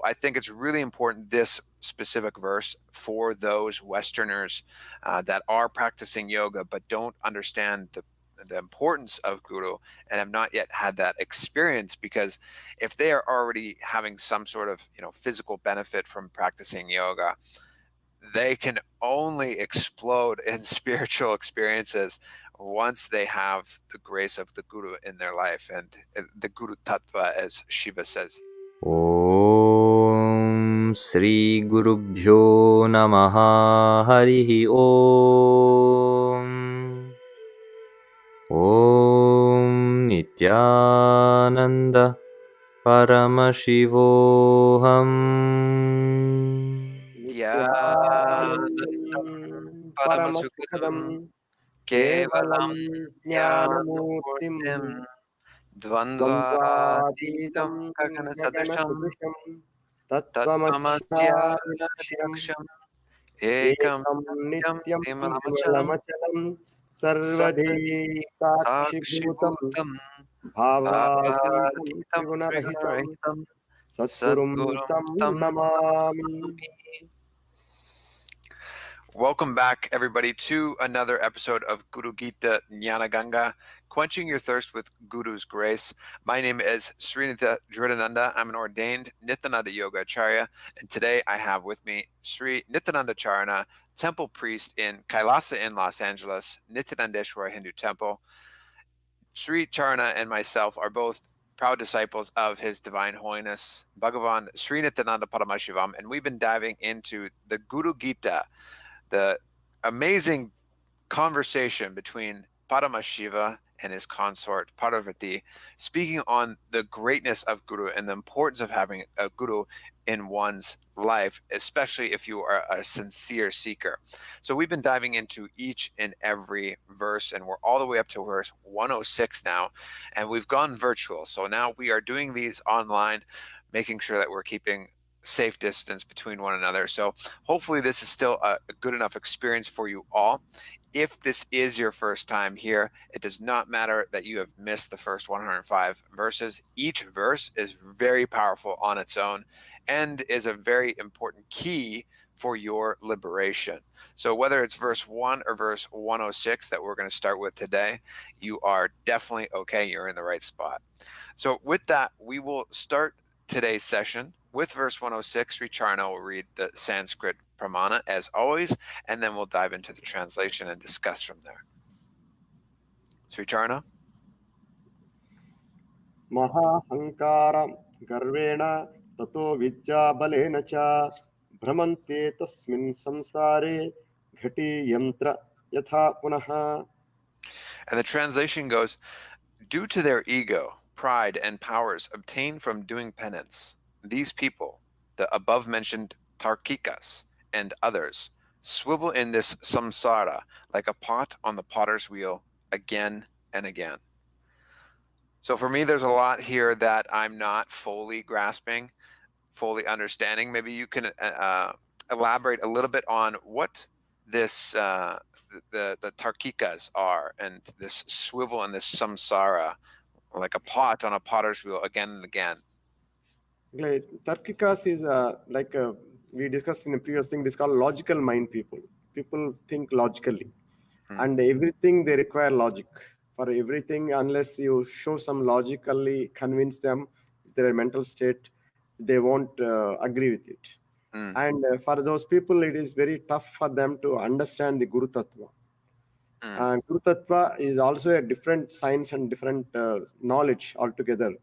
I think it's really important, this specific verse, for those Westerners that are practicing yoga but don't understand the importance of Guru and have not yet had that experience, because if they are already having some sort of physical benefit from practicing yoga, they can only explode in spiritual experiences once they have the grace of the Guru in their life, and the Guru Tattva, as Shiva says. Om Sri Gurubhyo Namaha Harihi Om Om Nityananda Paramashivoham Dhyanam Paramasukadam Kevalam Jnanamurtim Dvandvatitam Gaganasadrisham Tattvamasya Ekam Satyam Vimalamachalam Sarvadi Sakshibhutam Bhavajitam Trigunahitam Sadgurum Tam Namami. Welcome back, everybody, to another episode of Guru Gita Jnana Ganga, quenching your thirst with Guru's grace. My name is Sri Nithyananda. I'm an ordained Nityananda Yoga Acharya, and today I have with me Sri Nityananda Charana, temple priest in Kailasa in Los Angeles, Nityanandeshwara Hindu Temple. Sri Charana and myself are both proud disciples of His Divine Holiness Bhagavan Sri Nithyananda Paramashivam, and we've been diving into the Guru Gita, the amazing conversation between Paramashiva and his consort Parvati, speaking on the greatness of Guru and the importance of having a Guru in one's life, especially if you are a sincere seeker. So we've been diving into each and every verse, and we're all the way up to verse 106 now, and we've gone virtual. So now we are doing these online, making sure that we're keeping safe distance between one another. So hopefully this is still a good enough experience for you all. If this is your first time here, it does not matter that you have missed the first 105 verses. Each verse is very powerful on its own and is a very important key for your liberation. So whether it's verse 1 or verse 106 that we're going to start with today, you are definitely okay. You're in the right spot. So with that, we will start today's session with verse 106. Sri Charna will read the Sanskrit pramana as always, and then we'll dive into the translation and discuss from there. Sri Charna. Mahahankara garvena tato vidya balena cha bhramante tasmin samsare ghati yantra yatha punaha. And the translation goes, due to their ego, pride, and powers obtained from doing penance, these people, the above mentioned Tarkikas and others, swivel in this samsara like a pot on the potter's wheel again and again. So for me, there's a lot here that I'm not fully grasping, fully understanding. Maybe you can elaborate a little bit on what this the Tarkikas are, and this swivel and this samsara, like a pot on a potter's wheel again and again. Tarkikas is we discussed in the previous thing. This is called logical mind people. People think logically, and everything they require logic for everything. Unless you show some logically convince them their mental state, they won't agree with it. And for those people, it is very tough for them to understand the Guru Tattva. Guru Tattva is also a different science and different knowledge altogether.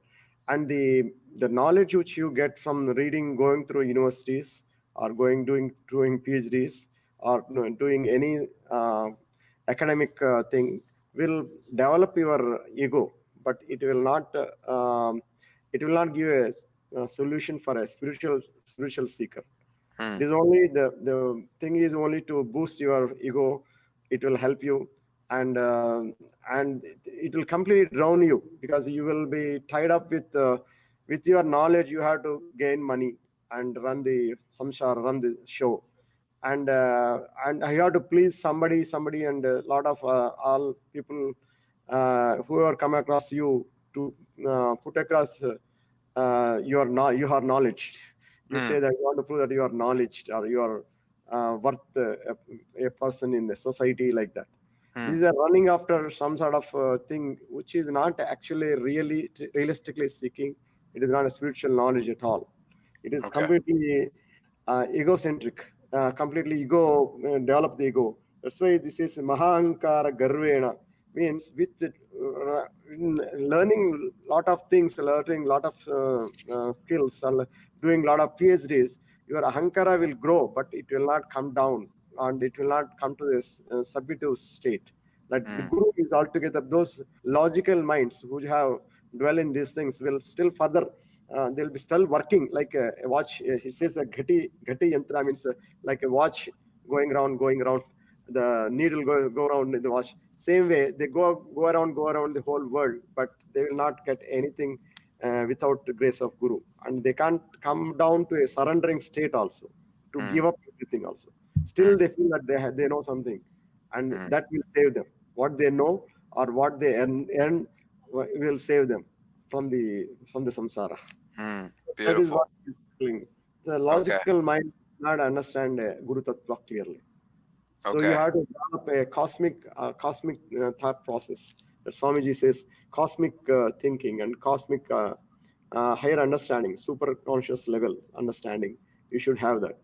And the knowledge which you get from reading, going through universities, or doing PhDs, or doing any academic thing, will develop your ego, but it will not give a solution for a spiritual seeker. It is only the thing is only to boost your ego. It will help you, and it will completely drown you, because you will be tied up with your knowledge. You have to gain money and run the samsara, run the show, and you have to please somebody, and a lot of all people who are come across you to put across your knowledge. You say that you want to prove that you are knowledge or you are worth a person in the society like that. These are running after some sort of thing which is not actually really realistically speaking. It is not a spiritual knowledge at all. It is Okay. completely egocentric, completely ego, develop the ego. That's why this is Mahankara Garvena, means with learning lot of things, learning lot of skills, and doing lot of PhDs, your Ahankara will grow, but it will not come down and it will not come to this subjective state. That the Guru is altogether, those logical minds who have dwell in these things will still further they'll be still working like a watch. He says the Ghati yantra means like a watch going around. The needle go around in the watch. Same way they go around the whole world, but they will not get anything without the grace of Guru, and they can't come down to a surrendering state also to give up everything also. Still they feel that they know something, and that will save them. What they know or what they earn will save them from the samsara. That is Beautiful. what is telling. The Okay. logical mind cannot understand Guru Tattva clearly. So you Okay. have to develop a cosmic thought process. That Swamiji says cosmic thinking and cosmic higher understanding, super conscious level understanding. You should have that.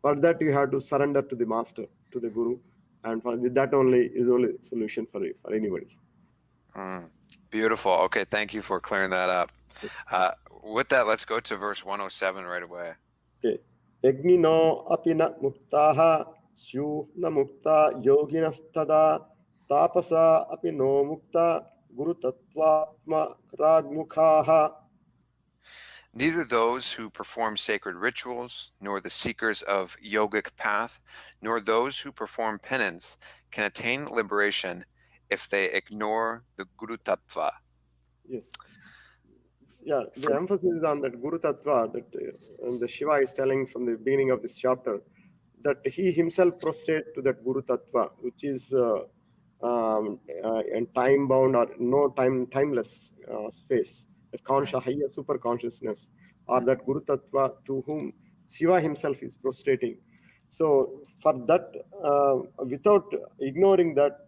For that, you have to surrender to the master, to the Guru, and with that only is only solution for anybody. Beautiful. Okay, thank you for clearing that up. With that, let's go to verse 107 right away. Okay. Yagnino apina muktaha syu na mukta yoginastada tapasa apino mukta guru tattvatma ragmukhaha. Neither those who perform sacred rituals, nor the seekers of yogic path, nor those who perform penance can attain liberation if they ignore the Guru Tattva. Yes. Yeah, the emphasis is on that Guru Tattva that the Shiva is telling from the beginning of this chapter, that he himself prostrate to that Guru Tattva, which is and time bound or no timeless space, that higher super consciousness, or that Guru Tattva to whom Shiva himself is prostrating. So for that, without ignoring that,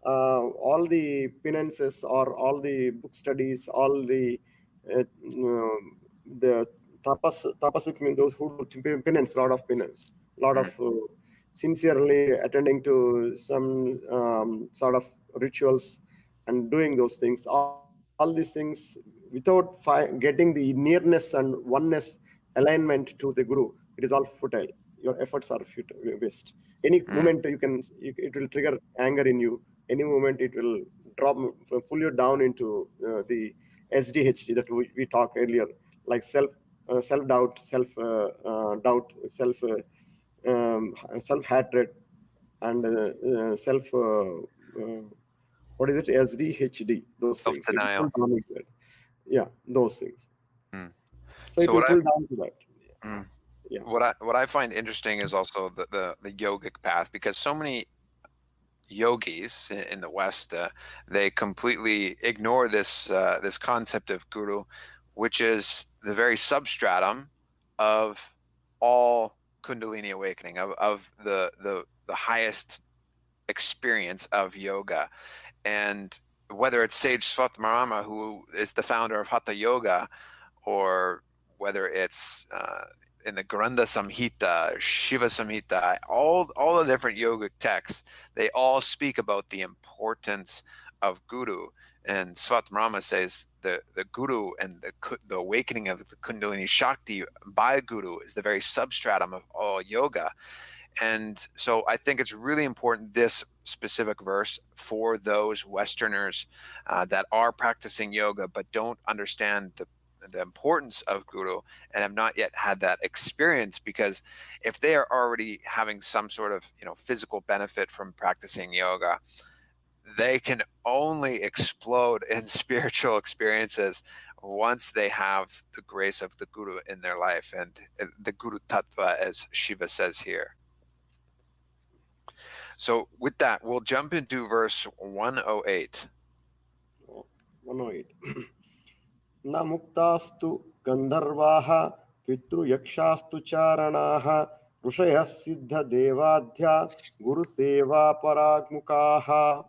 all the penances or all the book studies, all the tapasik means those who do penance, lot of penance, lot of sincerely attending to some sort of rituals and doing those things. All these things without getting the nearness and oneness alignment to the Guru, it is all futile. Your efforts are futile, waste. Any moment it will trigger anger in you. Any moment it will pull you down into the SDHD that we talked earlier, like self doubt, doubt, self hatred, and what is it, SDHD, those things. It will Self-denial. pull down into it. Yeah, those things. So it So will pull down to that. Yeah. what I find interesting is also the yogic path, because so many yogis in the West, they completely ignore this concept of guru, which is the very substratum of all Kundalini awakening, of the highest experience of yoga. And whether it's Sage Svatmarama, who is the founder of Hatha Yoga, or whether it's in the Granda Samhita, Shiva Samhita, all the different yogic texts, they all speak about the importance of Guru. And Svatmarama says the Guru and the awakening of the Kundalini Shakti by Guru is the very substratum of all yoga. And so I think it's really important, this specific verse, for those Westerners that are practicing yoga but don't understand the importance of Guru and have not yet had that experience. Because if they are already having some sort of physical benefit from practicing yoga, they can only explode in spiritual experiences once they have the grace of the Guru in their life, and the Guru Tattva, as Shiva says here. So with that, we'll jump into verse 108. 108. Na muktastu gandharvaha pitru yakshastu charanaha ऋषयः सिद्धदेवाध्या गुरुसेवा पराग्मुखाः.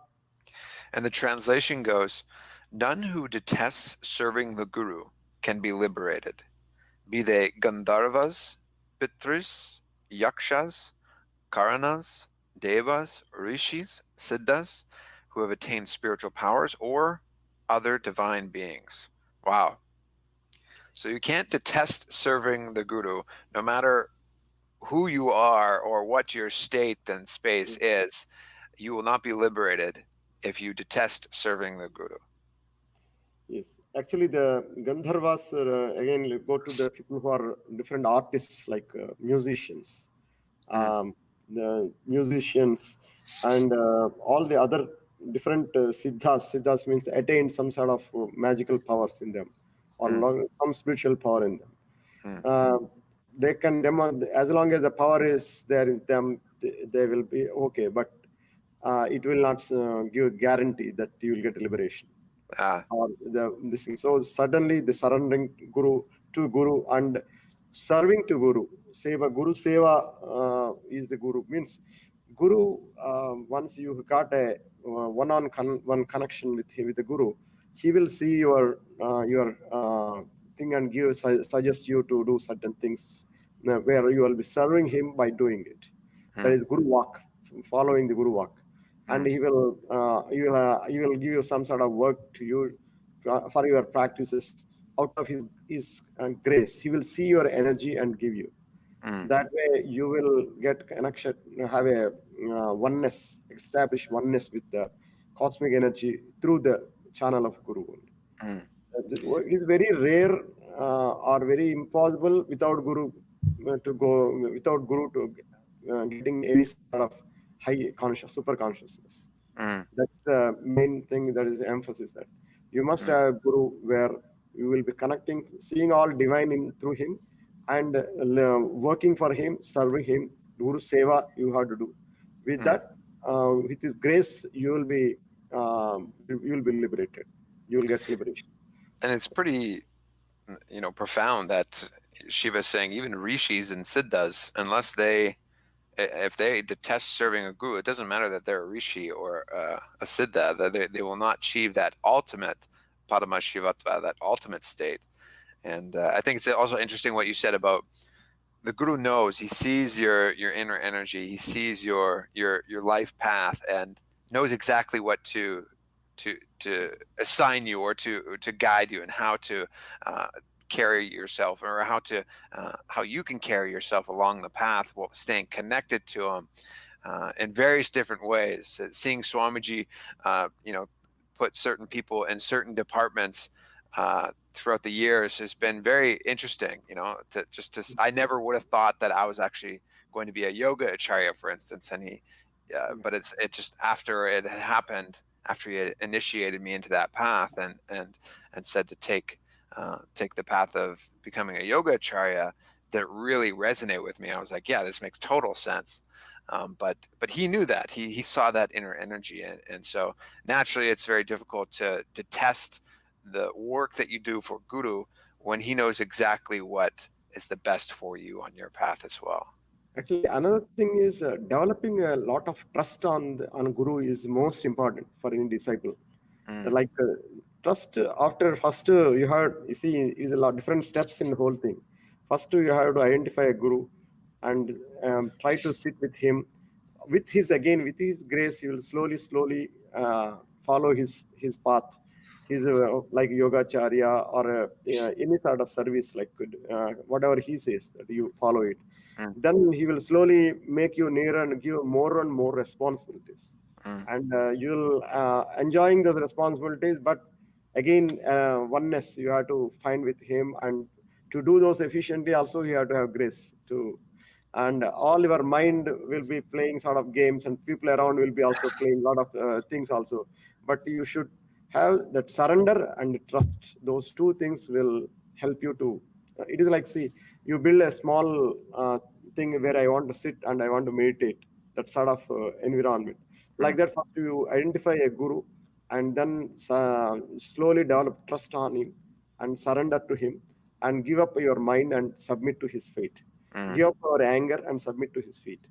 And the translation goes, none who detests serving the Guru can be liberated, be they Gandharvas, Pitrus, Yakshas, Karanas, Devas, Rishis, Siddhas, who have attained spiritual powers, or other divine beings. Wow. So you can't detest serving the Guru, no matter who you are or what your state and space is. You will not be liberated if you detest serving the Guru. Yes, actually, the Gandharvas again go to the people who are different artists, like musicians, the musicians, and all the other different siddhas. Siddhas means attain some sort of magical powers in them, or some spiritual power in them. They can demo as long as the power is there in them, they will be okay. But it will not give a guarantee that you will get liberation. Or this thing. So suddenly the surrendering Guru and serving to Guru. Seva is the Guru. Means Guru, once you got a one connection with him, with the Guru, he will see your thing and suggest you to do certain things where you will be serving him by doing it. That is Guru walk, following the Guru walk. And he will give you some sort of work to you for your practices out of his grace. He will see your energy and give you. That way you will get connection, have a oneness, establish oneness with the cosmic energy through the channel of Guru. It is very rare or very impossible without Guru to getting any sort of high super consciousness. That's the main thing that is emphasis, that you must have a Guru where you will be connecting, seeing all divine through him, and working for him, serving him. Guru Seva you have to do. With that, with his grace, you will be liberated. You will get liberation. And it's pretty, profound that Shiva is saying even rishis and siddhas, if they detest serving a guru, it doesn't matter that they're a rishi or a siddha, that they will not achieve that ultimate paramashivatva, that ultimate state. And I think it's also interesting what you said about the Guru knows, he sees your inner energy, he sees your life path, and knows exactly what to assign you, or to guide you, and how to carry yourself, or how you can carry yourself along the path while staying connected to him in various different ways. Seeing Swamiji, put certain people in certain departments throughout the years has been very interesting. I never would have thought that I was actually going to be a yoga acharya, for instance, and but it just, after it had happened, after he had initiated me into that path and said to take the path of becoming a yoga acharya, that really resonated with me. I was like, yeah, this makes total sense. But he knew that, he saw that inner energy, and so naturally it's very difficult to detest the work that you do for Guru when he knows exactly what is the best for you on your path as well. Actually, another thing is developing a lot of trust on Guru is most important for any disciple. Like trust, after first you see is a lot different steps in the whole thing. First you have to identify a Guru and try to sit with him. With his grace, you will slowly follow his path. He's like yogacharya or any sort of service, like whatever he says, that you follow it. Then he will slowly make you nearer and give more and more responsibilities, and you'll enjoying those responsibilities. But again, oneness you have to find with him, and to do those efficiently also you have to have grace to. And all your mind will be playing sort of games, and people around will be also playing a lot of things also. But you should have that surrender and trust. Those two things will help you to. It is like, see, you build a small thing where I want to sit and I want to meditate. That sort of environment. Like that, first you identify a Guru, and then slowly develop trust on him and surrender to him. and give up your mind and submit to his fate. Give up your anger and submit to his feet.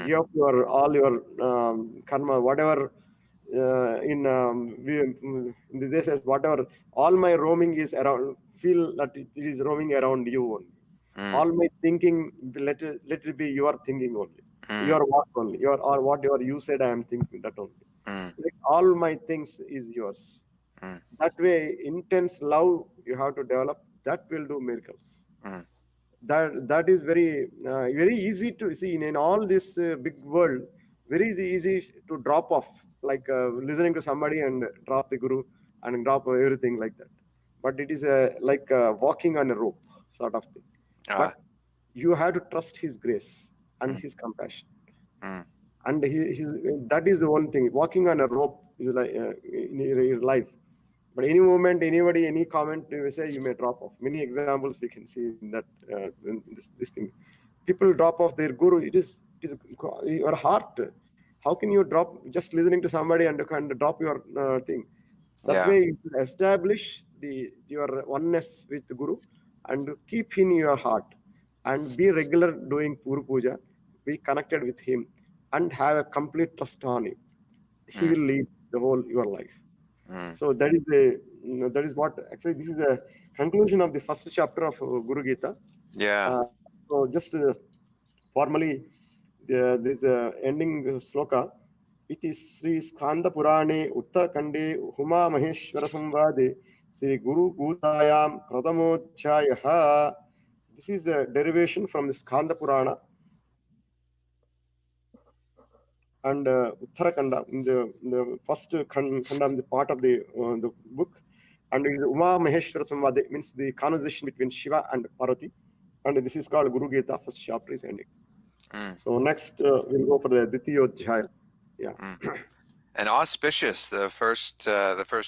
Give up your all your karma, whatever in the day says whatever all my roaming is around. Feel that it is roaming around you only. All my thinking, let it be your thinking only. Your what only. Your or whatever you said, I am thinking that only. Like all my things is yours. That way, intense love you have to develop. That will do miracles. That is very easy to see in all this big world. Very easy to drop off, like listening to somebody and drop the guru and drop everything like that. But it is like walking on a rope sort of thing. But you have to trust his grace and his compassion. And that is the one thing. Walking on a rope is like in your life. But any moment, anybody, any comment you say, you may drop off. Many examples we can see in that in this thing. People drop off their guru. It is your heart. How can you drop just listening to somebody and kind of drop your thing? That way, you establish your oneness with the guru and keep in your heart and be regular doing Guru Puja, be connected with him, and have a complete trust on him. He will lead the whole your life. So that is what actually this is the conclusion of the first chapter of Guru Gita. So just formally, this ending sloka. It is Sri Skanda Purane Uttarakhande Huma Maheshwara Samvade Sri Guru Gutayam Pradamodhyayaha. This is a derivation from the Skanda Purana and Uttarakhanda in the first khanda, the part of the book. And it is Uma Maheshwara Samvade, means the conversation between Shiva and Parvati. And this is called Guru Gita, first chapter is ending. So next we'll go for the Dvitiyodhyaya. Yeah. And auspicious, the first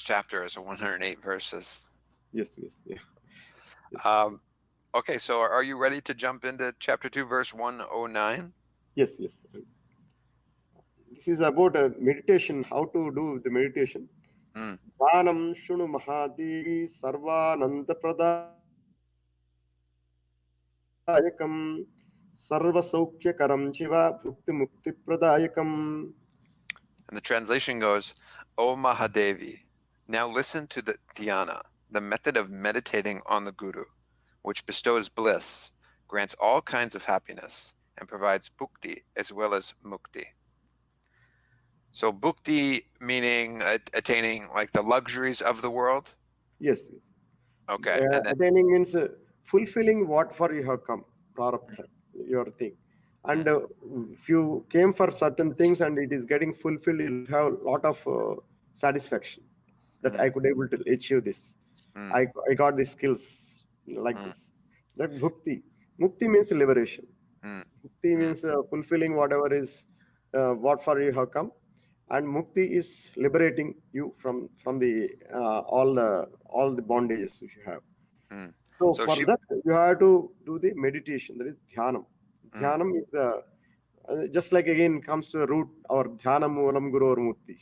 chapter is 108 verses. Yes. Yeah. Yes. Okay, so are you ready to jump into chapter 2, verse 109? Yes. This is about a meditation, how to do the meditation. Dhanam Shunu Mahadevi Sarvananda Pradayakam Sarva Saukyakaram Shiva Bhukti Mukti Pradayakam. And the translation goes, O Mahadevi, now listen to the dhyana, the method of meditating on the Guru, which bestows bliss, grants all kinds of happiness, and provides bhukti as well as mukti. So bhukti meaning attaining like the luxuries of the world? Yes. Okay. And then, attaining means fulfilling what for you have come, prarabdha, your thing. And if you came for certain things and it is getting fulfilled, you'll have a lot of satisfaction that I could able to achieve this. I got the skills like this. That bhukti. Mukti means liberation. Bhukti means fulfilling whatever is what for you have come. And mukti is liberating you from the all the bondages which you have. So for that you have to do the meditation. That is dhyanam. Dhyanam is the just like again comes to the root our dhyana moolam guru or mukti.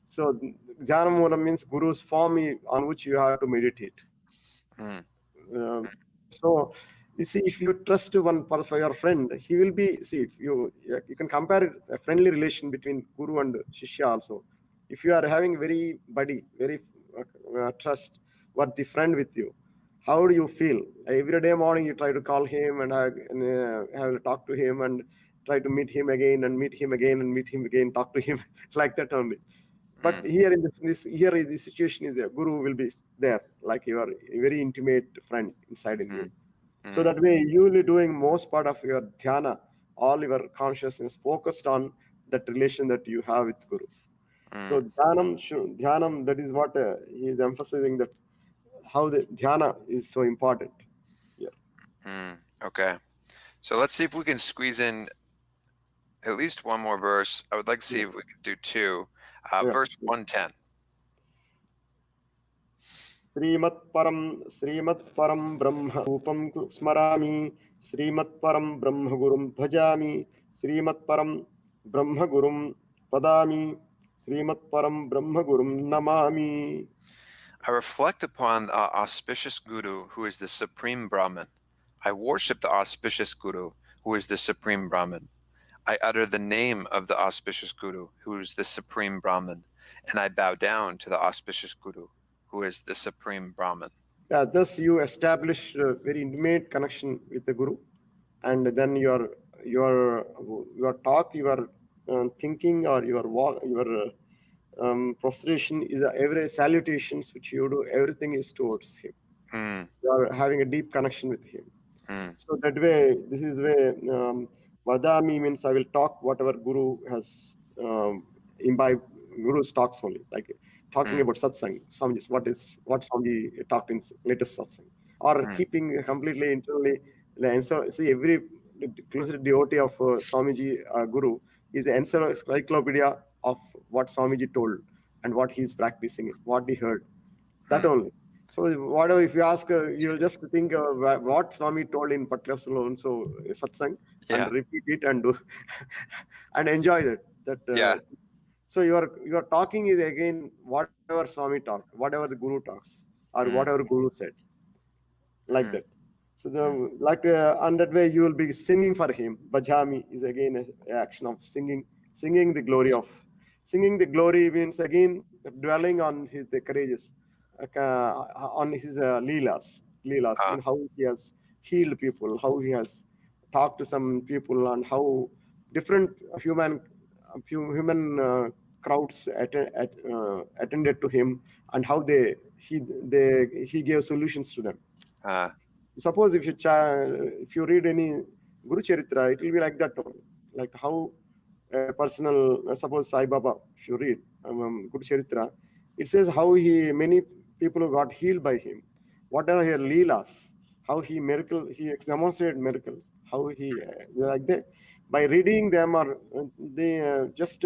So dhyana moolam means guru's form on which you have to meditate. So you see, if you trust one for your friend, he will be. See, if you can compare a friendly relation between guru and shishya also. If you are having very buddy, very trustworthy friend with you, how do you feel? Every day morning you try to call him and have a talk to him and try to meet him again and meet him again and meet him again, talk to him like that only. But here in the situation is the guru will be there, like your very intimate friend inside in you. So that way you will be doing most part of your dhyana, all your consciousness focused on that relation that you have with guru. So dhyanam, that is what he is emphasizing, that how the dhyana is so important. Yeah. Okay. So let's see if we can squeeze in at least one more verse. I would like to see if we could do two. Verse 110. Srimat param brahma upam smarami, Srimat param brahma gurum bhajami, Srimat param brahma gurum padami, Srimat param brahma gurum namami. I reflect upon the auspicious Guru, who is the supreme Brahman. I worship the auspicious Guru, who is the supreme Brahman. I utter the name of the auspicious Guru, who is the supreme Brahman, and I bow down to the auspicious Guru, who is the supreme Brahman. Yeah, thus you establish a very intimate connection with the Guru, and then your talk, your thinking, or your walk, your prostration is every salutations which you do. Everything is towards him. Mm, You are having a deep connection with him. mm, So that way, this is where Vadami means I will talk whatever Guru has imbibed. Guru's talks only, like talking mm, about satsang, Swamiji's, what Swamiji talked in latest satsang, or mm, keeping completely internally. And so, see, every closer devotee of Swamiji Guru is the encyclopedia of what Swamiji told and what he's practicing, what he heard. That mm. only. So whatever, if you ask, you'll just think what Swami told in particular so satsang, and Yeah, repeat it and do and enjoy that. yeah, So your talking is again whatever Swami talked, whatever the Guru talks, or mm, whatever Guru said, like mm, that. So mm, on that way you will be singing for him. Bhajami is again a action of singing the glory of. Singing the glory means again dwelling on the courageous, on his leelas uh, mean how he has healed people, how he has talked to some people, and how different human crowds attended to him, and how he gave solutions to them. uh, Suppose if you read any Guru Charitra, it will be like that only. Like how a personal, suppose Sai Baba, if you read Guru Charitra, it says how many people got healed by him. What are her leelas? How he demonstrated miracles. How he like that by reading them, or they just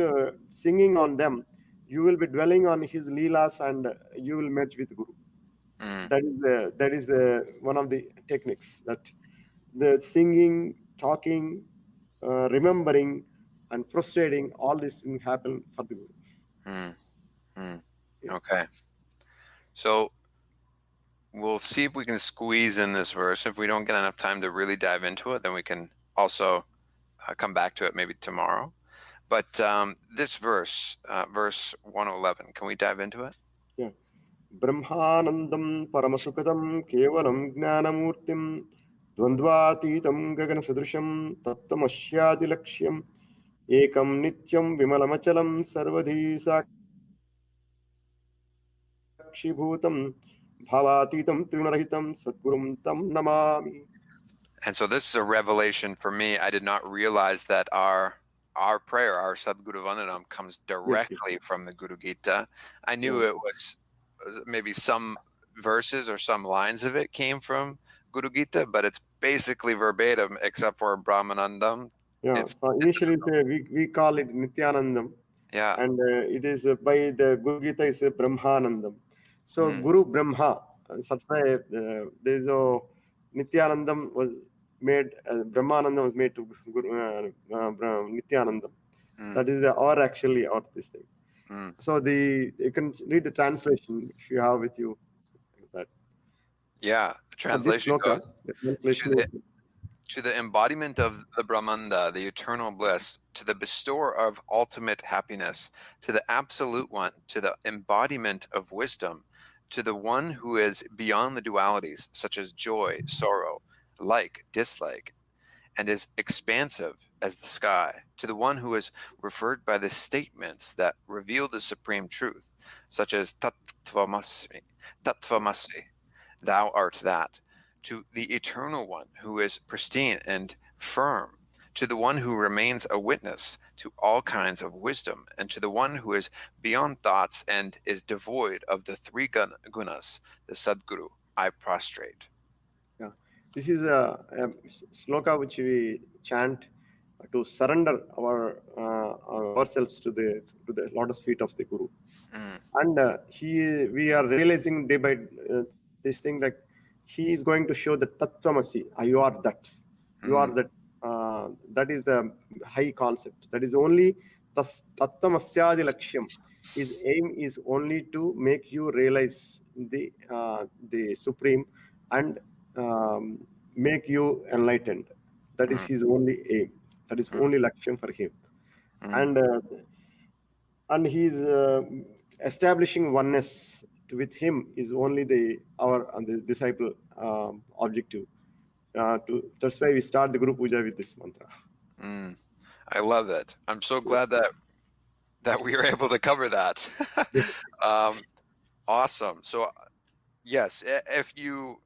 singing on them, you will be dwelling on his leelas, and you will merge with Guru. mm, That is one of the techniques, that the singing, talking, remembering, and prostrating, all this will happen for the Guru. mm, mm. Yeah. Okay. So we'll see if we can squeeze in this verse. If we don't get enough time to really dive into it, then we can also come back to it maybe tomorrow. But this verse, verse 111, can we dive into it? Yeah. Brahmanandam paramasukadam kevalam jnanamurtim dvandvatitam gaganasudrusham tattvamashyadi lakshyam ekam nityam vimalamachalam sarvadhi sakshibhutam bhavatitam trinaраhitam sadgurum tam namami. And so this is a revelation for me. I did not realize that our prayer, our Sadguru Vandanam, comes Yes, yes. directly from the Guru Gita. I knew Yeah. it was maybe some verses or some lines of it came from Guru Gita, but it's basically verbatim except for Brahmanandam. Yeah, It's so initially we call it Nithyanandam, yeah. and it is by the Guru Gita is Brahmanandam. So Mm, Guru Brahma, such why there is a Nithyanandam was made, Brahmanandam was made to Guru, Nithyanandam. mm, That is our actually or this thing. mm. So you can read the translation if you have with you that. Yeah. The So this translation goes sloka, the to translation the is embodiment of the Brahmanda, the eternal bliss, to the bestower of ultimate happiness, to the absolute one, to the embodiment of wisdom, to the one who is beyond the dualities, such as joy, sorrow, like, dislike, and is expansive as the sky, to the one who is referred by the statements that reveal the supreme truth, such as Tattvamasi, Tattvamasi, thou art that, to the eternal one who is pristine and firm, to the one who remains a witness to all kinds of wisdom, and to the one who is beyond thoughts and is devoid of the three gunas, the Sadguru, I prostrate. Yeah, this is a sloka which we chant to surrender ourselves to the lotus feet of the Guru, Mm, and we are realizing day by this thing, like he is going to show the tattvamasi. You are that, you are mm, that. That is the high concept. That is only tattvamasyadi lakshyam. His aim is only to make you realize the Supreme and make you enlightened. That is his only aim. That is only laksham for him. And he's establishing oneness with him is only the disciple objective. That's why we start the Guru Puja with this mantra. I love that. I'm so glad that we were able to cover that. Awesome. So yes, if you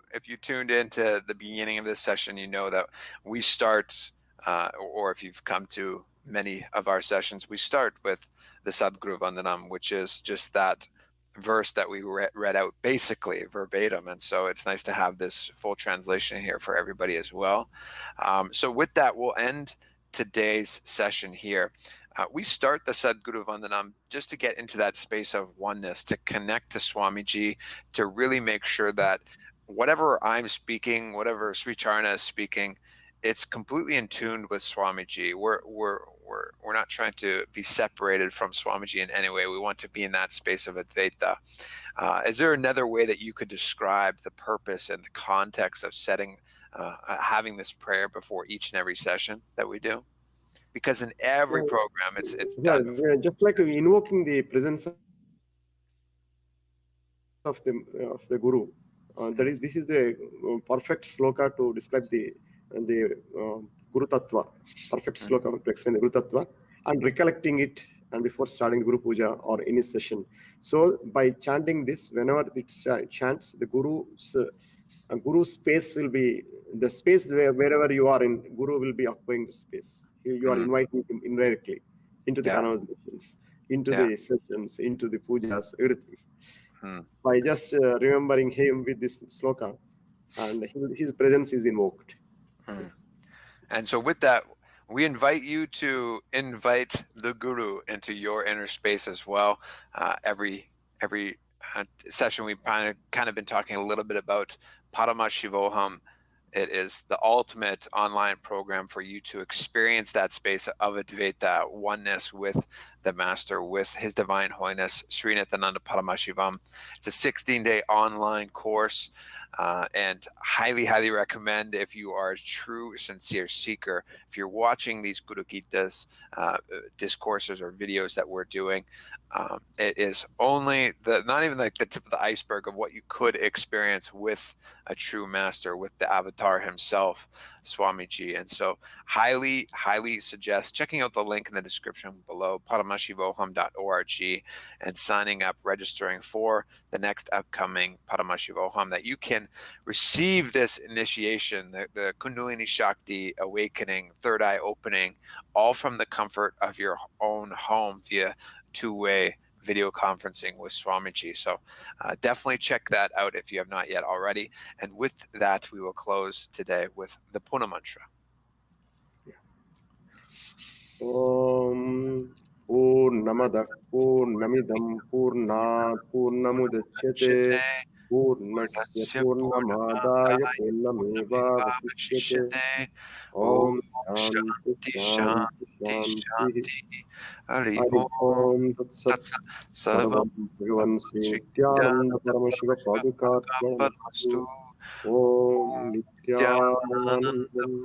tuned into the beginning of this session, you know that we start, or if you've come to many of our sessions, we start with the Sadguru Vandanam, which is just that verse that we read out basically verbatim. And so it's nice to have this full translation here for everybody as well. So with that, we'll end today's session here. We start the Sadguru Vandanam just to get into that space of oneness, to connect to Swamiji, to really make sure that whatever I'm speaking, whatever Sri Charna is speaking, it's completely in tune with Swamiji. We're not trying to be separated from Swamiji in any way. We want to be in that space of Advaita. Is there another way that you could describe the purpose and the context of having this prayer before each and every session that we do? Because in every program, it's done. Just like invoking the presence of the Guru. This is the perfect sloka to describe the Guru Tattva. Perfect sloka to explain the Guru Tattva and recollecting it and before starting Guru Puja or any session. So by chanting this, whenever it chants, the Guru's space will be the space wherever you are in. Guru will be occupying the space. You are inviting him indirectly into the conversations, into the sessions, into the pujas, everything. By just remembering him with this sloka, and his presence is invoked. And so with that, we invite you to invite the Guru into your inner space as well. Every session we've kind of been talking a little bit about Paramashivoham. It is the ultimate online program for you to experience that space of Advaita, oneness with the Master, with His Divine Holiness, Sri Nithyananda Paramashivam. It's a 16-day online course, and highly recommend if you are a true, sincere seeker. If you're watching these Guru Gita's discourses or videos that we're doing, it is only not even like the tip of the iceberg of what you could experience with a true master, with the avatar himself, Swamiji. And so highly suggest checking out the link in the description below, paramashivoham.org, and signing up, registering for the next upcoming Paramashivoham, that you can receive this initiation, the Kundalini Shakti awakening, third eye opening, all from the comfort of your own home via two-way video conferencing with Swamiji. So definitely check that out if you have not yet already. And with that, we will close today with the Puna mantra. Om Purnamada Purnamidam Purnat Purnamudachyate Purnasya Purnamadaya Purnameva Vasishyate. Om Shanti Shanti Hari Om Tat Sat Sarvam Bhagavan Sri Nithyananda Paramashiva Padukatmanastu Om Nithyanandam.